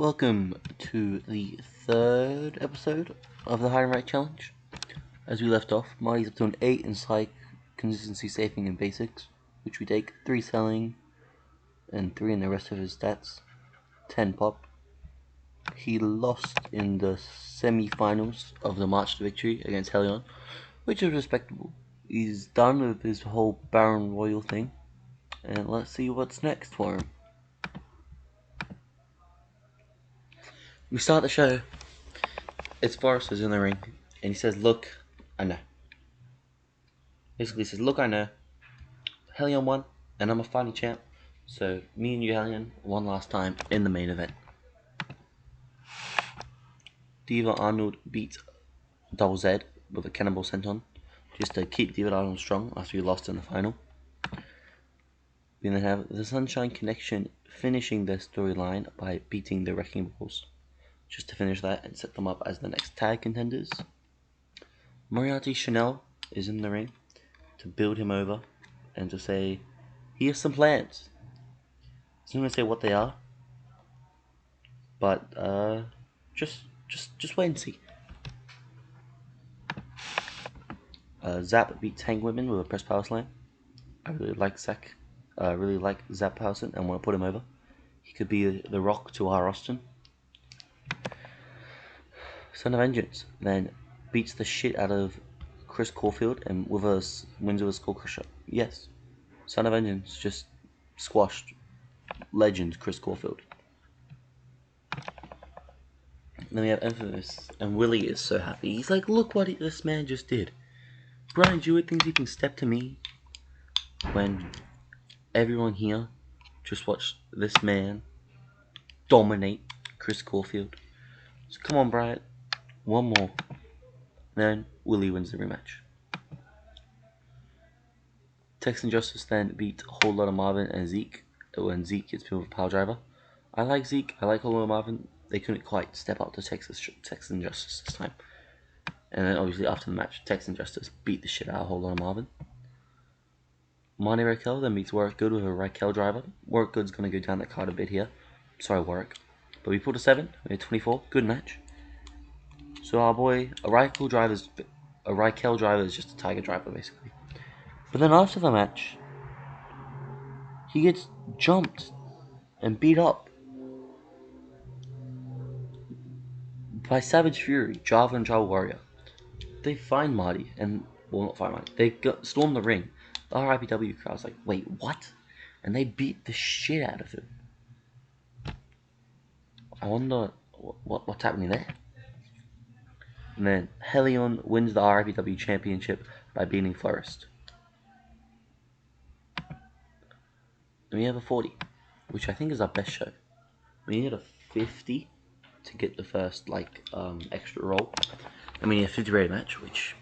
Welcome to the third episode of the Heidenreich challenge. As we left off, Marty's up to an 8 in psych, consistency, safing, and basics, which we take 3 selling and 3 in the rest of his stats, 10 pop. He lost in the semi-finals of the March to Victory against Helion, which is respectable. He's done with his whole Baron Royal thing, and let's see what's next for him. We start the show. It's Forrester's in the ring, and he says, "Look, I know." Basically, he says, "Look, I know. Helion won, and I'm a fighting champ. So me and you, Helion, one last time in the main event." Diva Arnold beat Double Z with a cannonball senton, just to keep Diva Arnold strong after he lost in the final. We then have the Sunshine Connection finishing their storyline by beating the Wrecking Balls, just to finish that and set them up as the next tag contenders. Moriarty Chanel is in the ring to build him over and to say he has some plans. He's not going to say what they are, but just wait and see. Zap beats Hang Women with a press power slam. I really like Zach. I really like Zap Powson and want to put him over. He could be the Rock to our Austin. Son of Vengeance then beats the shit out of Chris Caulfield and wins with a skull crusher. Yes, Son of Vengeance just squashed legend Chris Caulfield. Then we have Infamous, and Willie is so happy. He's like, "Look what this man just did. Brian Jewett thinks he can step to me when everyone here just watched this man dominate Chris Caulfield. So come on, Brian, one more." Then Willie wins the rematch. Texan Justice then beat Whole Lotta Marvin and Zeke when Zeke gets pinned with a power driver. I like Zeke, I like Whole Lotta Marvin. They couldn't quite step up to Texan Justice this time. And then obviously after the match, Texan Justice beat the shit out of Whole Lotta Marvin. Marty Raquel then meets Warwick Good with a Raquel driver. Warwick Good's going to go down that card a bit here. Sorry, Warwick. But we pulled a 7, we had 24. Good match. So our boy, a Raquel driver is just a Tiger driver, basically. But then after the match, he gets jumped and beat up by Savage Fury, Java and Java Warrior. They find Marty, and, well, not find Marty, they storm the ring. The RIPW crowd's like, "Wait, what?" And they beat the shit out of him. I wonder what's happening there. And then Helion wins the RIPW championship by beating Florist. And we have a 40, which I think is our best show. We need a 50 to get the first extra roll. I mean, a 50 rated match, which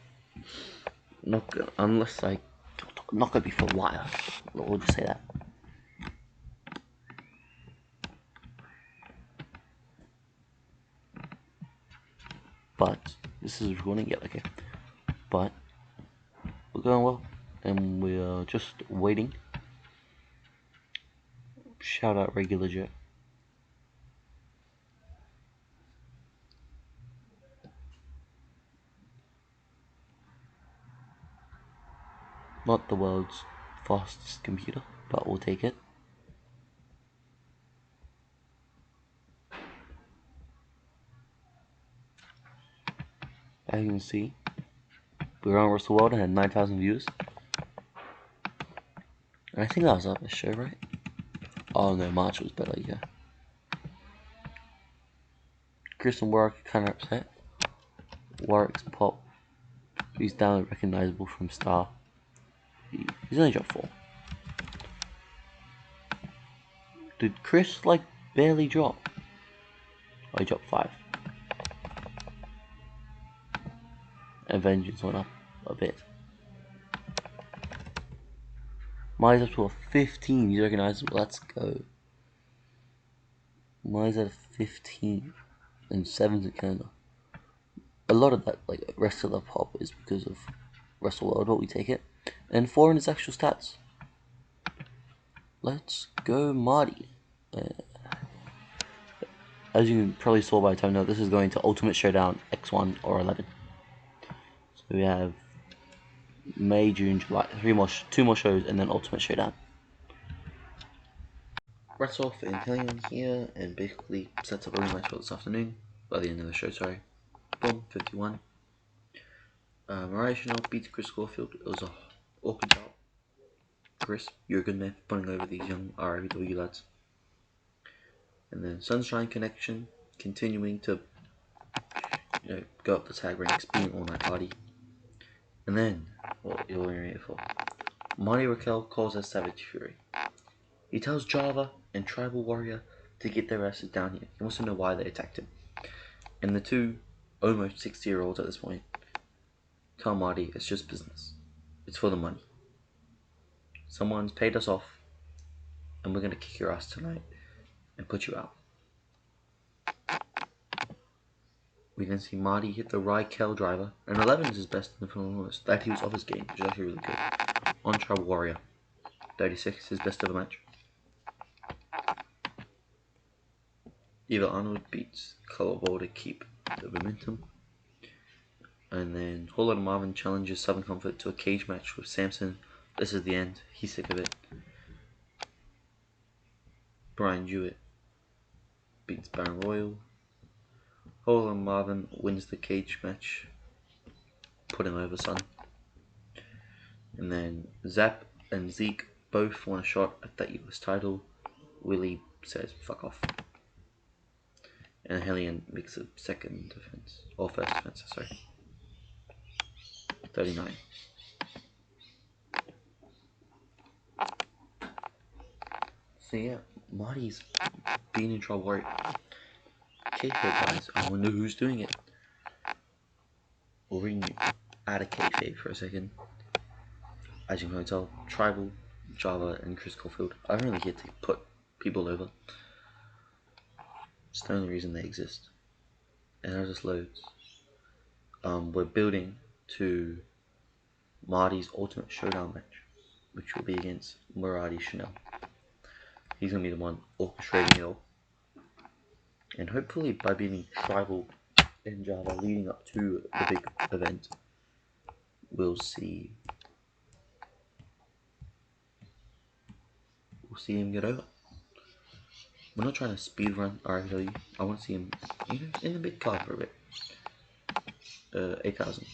not gonna be for a while. We'll just say that. But this is recording, yeah, okay. But we're going well, and we're just waiting. Shout out Regular Jet. Not the world's fastest computer, but we'll take it. As you can see, we're on Russell World and had 9,000 views. And I think that was our best show, right? Oh no, March was better, yeah. Chris and Warwick are kind of upset. Warwick's pop, he's down recognizable from Star. He's only dropped 4. Did Chris barely drop? Oh, he dropped 5. And Vengeance went up a bit. Mine's up to a 15. He's recognizable. Let's go. Mine's at a 15. And 7's in Canada. A lot of that, rest of the pop is because of Wrestle World, but we take it. And 4 in his actual stats. Let's go, Marty. As you probably saw by the time now, this is going to Ultimate Showdown X1 or 11. So we have May, June, July, two more shows, and then Ultimate Showdown. Rats off in Helion here, and basically sets up a rematch for this afternoon. By the end of the show, sorry. Boom, 51. Mariah Chanel beats Chris Caulfield. It was a awkward job. Chris, you're a good man for putting over these young RIW lads. And then Sunshine Connection continuing to go up the tag ranks, being All Night Party. And then, what you're waiting for, Marty Raquel calls us Savage Fury. He tells Java and Tribal Warrior to get their asses down here. He wants to know why they attacked him. And the two almost 60-year-olds at this point tell Marty it's just business. It's for the money. Someone's paid us off, and we're gonna kick your ass tonight and put you out. We then see Marty hit the Raquel driver, and 11 is his best in the film. That he was off his game, which is actually really good. On Tribal Warrior, 36, his best of the match. Eva Arnold beats Colorado to keep the momentum. And then Whole Lotta Marvin challenges Southern Comfort to a cage match with Samson. This is the end. He's sick of it. Brian Jewett beats Baron Royal. Whole Lotta Marvin wins the cage match. Put him over, son. And then Zap and Zeke both want a shot at that US title. Willie says fuck off. And Hellion makes a second defense. Or first defense, sorry. 39. So yeah, Marty's being in trouble. Kayfabe guys, I wonder who's doing it. We'll bring you out of kayfabe for a second. As you can tell, Tribal, Java, and Chris Caulfield are only here to put people over. It's the only reason they exist. And there's just loads. We're building to Marty's Ultimate Showdown match, which will be against Muradi Chanel. He's going to be the one orchestrating it all. And hopefully by beating Tribal and Java leading up to the big event, we'll see him get over. We're not trying to speedrun RFW. I want to see him in the big card for a bit. 8,000.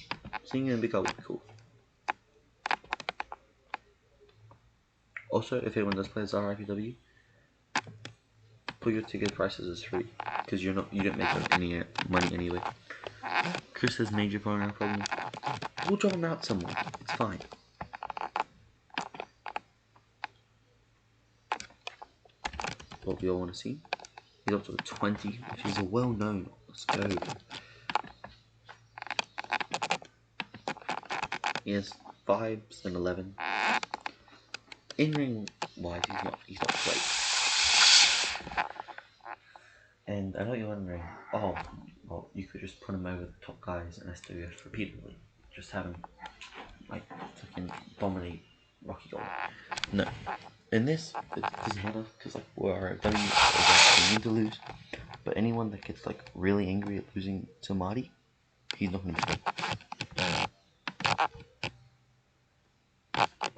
Seeing him in the big card would be cool. Also, if anyone does play this RIPW, put your ticket prices as free, because you don't make any money anyway. Chris has major program problems. We'll drop him out somewhere. It's fine. What we all want to see. He's up to a 20, which is a well-known. Let's go. He has 5s and 11. In-ring wise, he's not great. And I know you're wondering, oh, well, you could just put him over the top guys in SWF repeatedly. Just have him, like, fucking dominate Rocky Gold. No. In this, it doesn't matter, because, like, we're RFW, we need to lose. But anyone that gets, like, really angry at losing to Marty, he's not going to be good.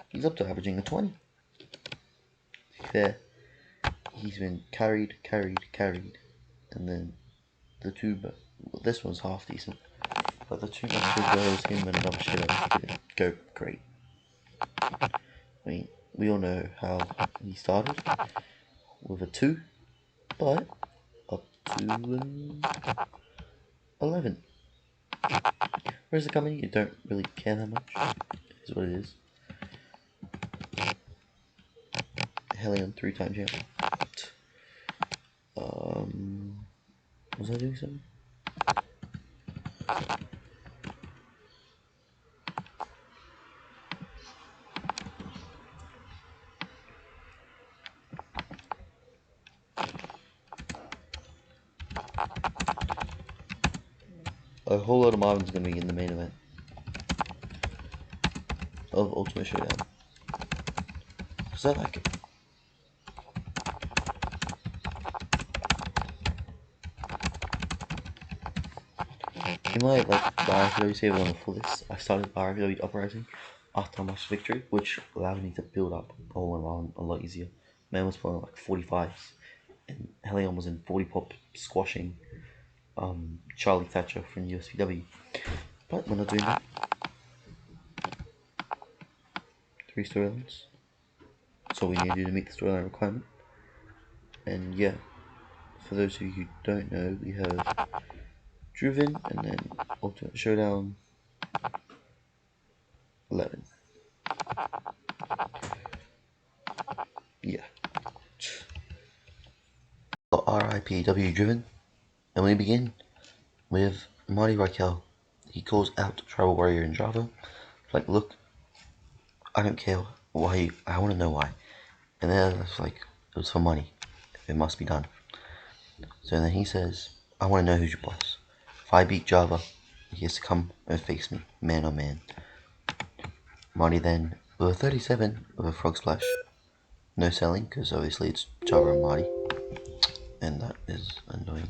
He's up to averaging a 20. There, he's been carried, and then the two, but this one's half decent. But the two matches where it was him and another shit didn't go great. I mean, we all know how he started with a 2, but up to 11. Whereas the company, you don't really care that much. It is what it is. Hellion 3-time champ. Was I doing something? A whole lot of Marvin's gonna be in the main event of Ultimate Showdown. Because I like it. in my RFW save on the fullest, I started RFW Uprising after my victory, which allowed me to build up all around a lot easier. Man was pulling like 45s, and Helion was in 40 pop squashing Charlie Thatcher from USPW. But we're not doing that. 3 storylines. That's all we need to do to meet the storyline requirement. And yeah, for those of you who don't know, we have Driven and then Ultimate Showdown 11. Yeah. RIPW Driven, and we begin with Marty Raquel. He calls out Tribal Warrior in Java. Like, look, I don't care why, I want to know why. And then it's like, it was for money. It must be done. So then he says, I want to know who's your boss. If I beat Java, he has to come and face me, man on man. Marty then, with a 37 with a frog splash. No selling, because obviously it's Java and Marty. And that is annoying.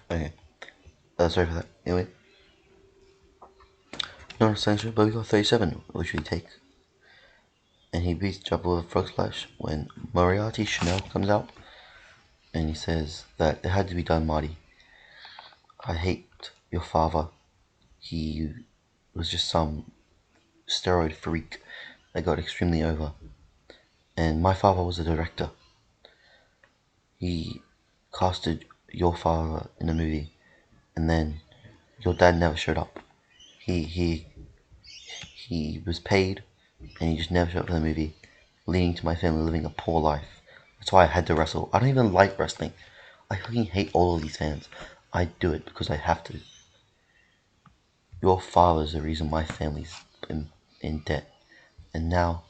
Okay. Sorry for that. Anyway. Not essential, but we got 37, which we take. And he beats Java with a frog splash when Moriarty Chanel comes out. And he says that it had to be done, Marty. I hate your father. He was just some steroid freak that got extremely over. And my father was a director. He casted your father in a movie, and then your dad never showed up. He was paid, and he just never showed up for the movie, leading to my family living a poor life. That's why I had to wrestle. I don't even like wrestling. I fucking hate all of these fans. I do it because I have to. Your father's the reason my family's in debt, and now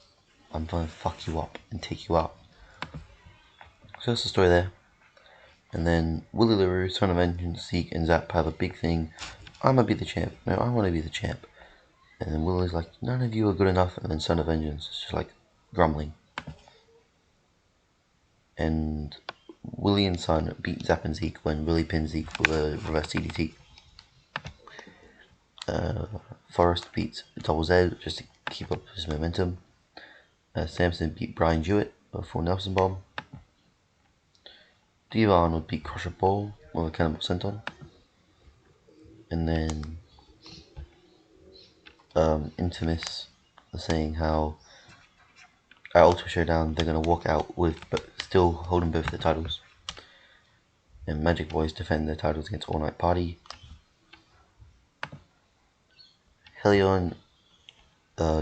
I'm gonna fuck you up and take you out. So that's the story there. And then Willie LaRue, Son of Vengeance, Zeke, and Zap have a big thing. I'm gonna be the champ. No, I wanna be the champ. And then Willie's like, none of you are good enough. And then Son of Vengeance is just like grumbling. And Willie and Son beat Zap and Zeke when Willie pinned Zeke with a reverse DDT. Forrest beats Double Z just to keep up his momentum. Samson beat Brian Jewett with a full Nelson bomb. Devon would beat Crusher Ball with a Cannibal Senton. And then Intimus was saying how at Ultra Showdown they're going to walk out with still holding both the titles. And Magic Boys defend their titles against All Night Party. Helion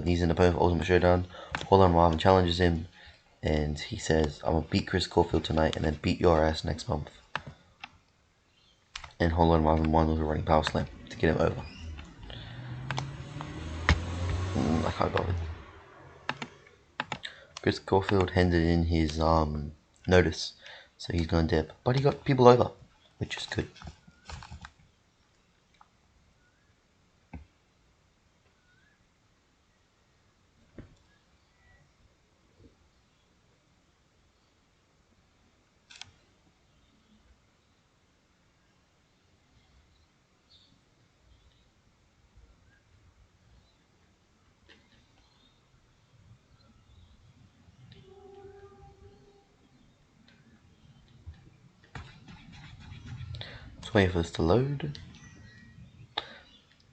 needs an opponent for Ultimate Showdown. Holland Marvin challenges him, and he says, I'm going to beat Chris Caulfield tonight and then beat your ass next month. And Holland Marvin won with a running power slam to get him over. I can't bother. Chris Caulfield handed in his notice, so he's going to dip. But he got people over, which is good. Just waiting for this to load.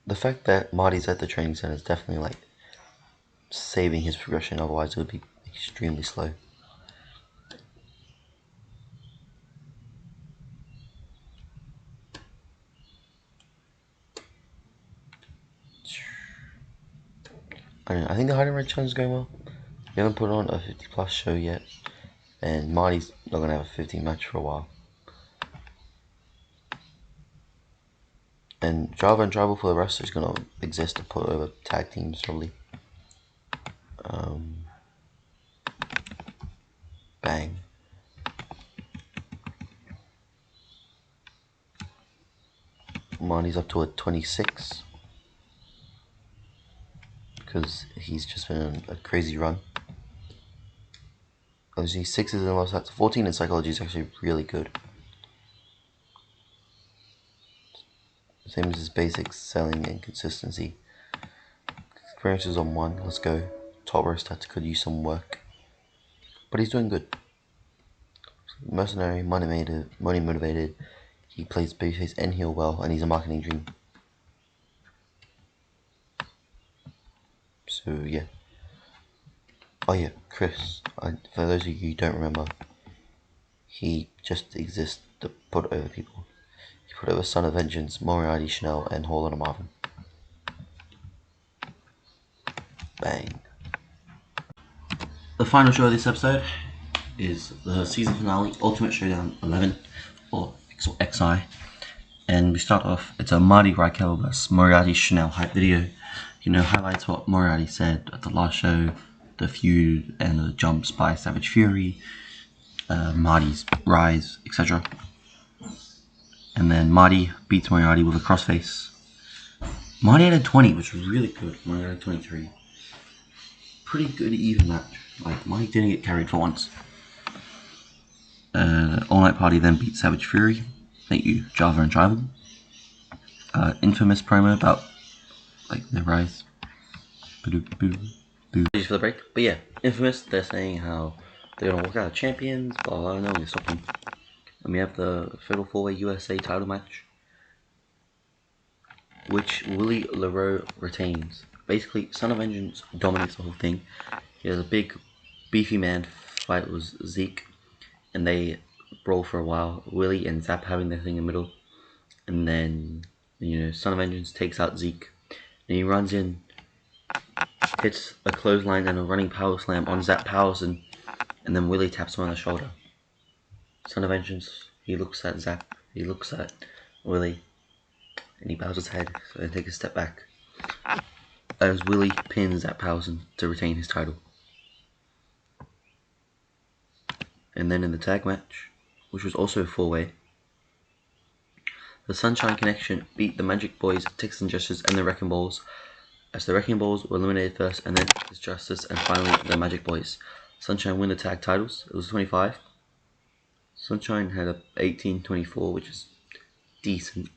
The fact that Marty's at the training center is definitely like saving his progression, otherwise it would be extremely slow. I think the Heidenreich challenge is going well. We haven't put on a 50 plus show yet, and Marty's not going to have a 15 match for a while. And Java and Tribal for the rest is going to exist to put over tag teams probably. Bang. Marty's up to a 26 because he's just been on a crazy run. Obviously 6 is in low stats. 14 in psychology is actually really good. Same as his basics, selling and consistency. Experiences on 1, let's go. Top row stats could use some work. But he's doing good. Mercenary, money motivated. He plays babyface and heel well, and he's a marketing dream. So yeah. Oh yeah, Chris. For those of you who don't remember, he just exists to put over people. He put over Son of Vengeance, Moriarty, Chanel, and Hall and Marvin. Bang. The final show of this episode is the season finale, Ultimate Showdown 11, or XI. And we start off, it's a Marty Reichel vs Moriarty Chanel hype video. Highlights what Moriarty said at the last show, the feud and the jumps by Savage Fury, Marty's rise, etc. And then Marty beats Moriarty with a crossface. Marty had a 20, which was really good. Moriarty had 23. Pretty good even match. Like, Marty didn't get carried for once. All Night Party then beat Savage Fury. Thank you, Java and Tribal. Infamous promo about their rise. Just for the break. But yeah, Infamous, they're saying how they're gonna walk out of champions, blah blah, no one can stop them. And we have the Fatal 4-Way USA title match, which Willie LaRoe retains. Basically, Son of Vengeance dominates the whole thing. He has a big, beefy man fight with Zeke, and they brawl for a while. Willie and Zap having their thing in the middle, and then Son of Vengeance takes out Zeke, and he runs in, hits a clothesline and a running power slam on Zap Powers, and then Willie taps him on the shoulder. Son of Vengeance, he looks at Zap, he looks at Willie, and he bows his head, so they take a step back. As Willie pins Zap Powers to retain his title. And then in the tag match, which was also a 4-way, the Sunshine Connection beat the Magic Boys, Texas Injustice, and the Wrecking Balls, as the Wrecking Balls were eliminated first, and then Texas Justice, and finally the Magic Boys. Sunshine win the tag titles. It was 25. Sunshine had a 18-24, which is decent.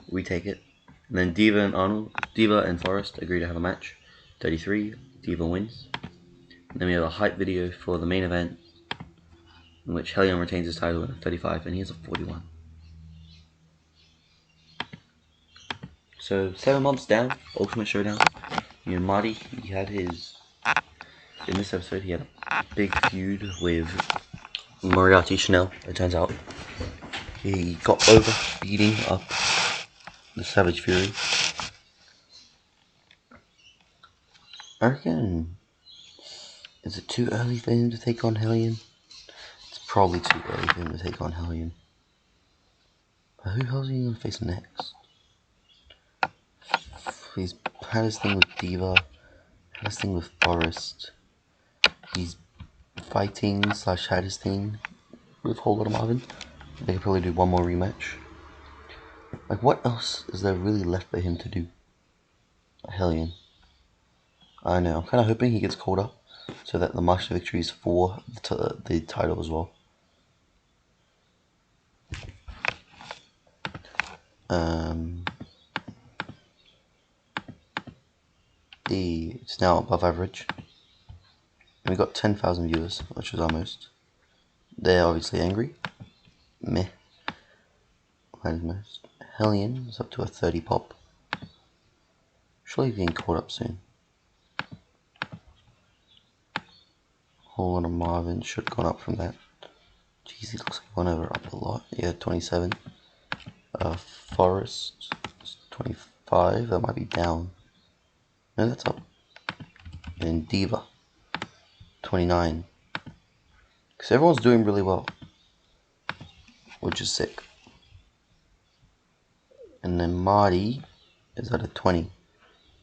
We take it. And then Diva and Forrest agree to have a match. 33. Diva wins. And then we have a hype video for the main event, in which Hellion retains his title in 35, and he has a 41. So 7 months down, Ultimate Showdown. Marty, he had his, in this episode, he had a big feud with Moriarty Chanel, it turns out. He got over beating up the Savage Fury. I reckon, is it too early for him to take on Hellion? It's probably too early for him to take on Hellion. But who else is he going to face next? He's had his thing with Diva, had his thing with Forrest. He's fighting / had his thing with Whole Lotta Marvin. They could probably do one more rematch. What else is there really left for him to do? Hellion. I know, I'm kind of hoping he gets called up so that the march to victory is for the title as well. It's now above average. And we got 10,000 viewers, which is our most. They're obviously angry. Meh. That is most. Hellion is up to a 30 pop. Surely he's getting caught up soon. Whole lot of Marvin should have gone up from that. Jeez, he looks like one over up a lot. Yeah, 27. Forest is 25. That might be down. No, that's up. And Diva, 29. Because everyone's doing really well, which is sick. And then Marty is at a 20.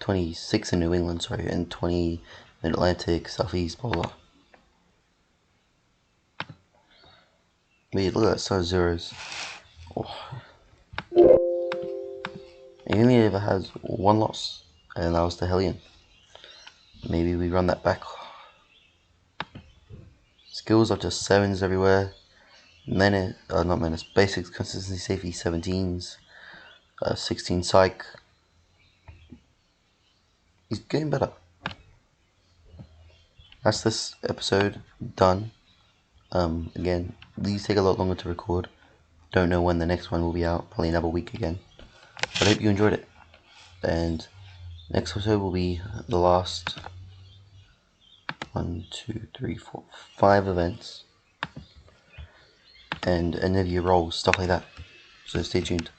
26 in New England, sorry, and 20 in Atlantic, Southeast, blah blah. Wait, look at that, so zeros. Oh. He only ever has one loss, and that was to Hellion. Maybe we run that back. Skills up to 7s everywhere. Menace, not menace. Basics, consistency, safety 17s. 16 psych. He's getting better. That's this episode done. Again, these take a lot longer to record. Don't know when the next one will be out. Probably another week again. But I hope you enjoyed it. And next episode will be the last 1, 2, 3, 4, 5 events. And end of year rolls, stuff like that. So stay tuned.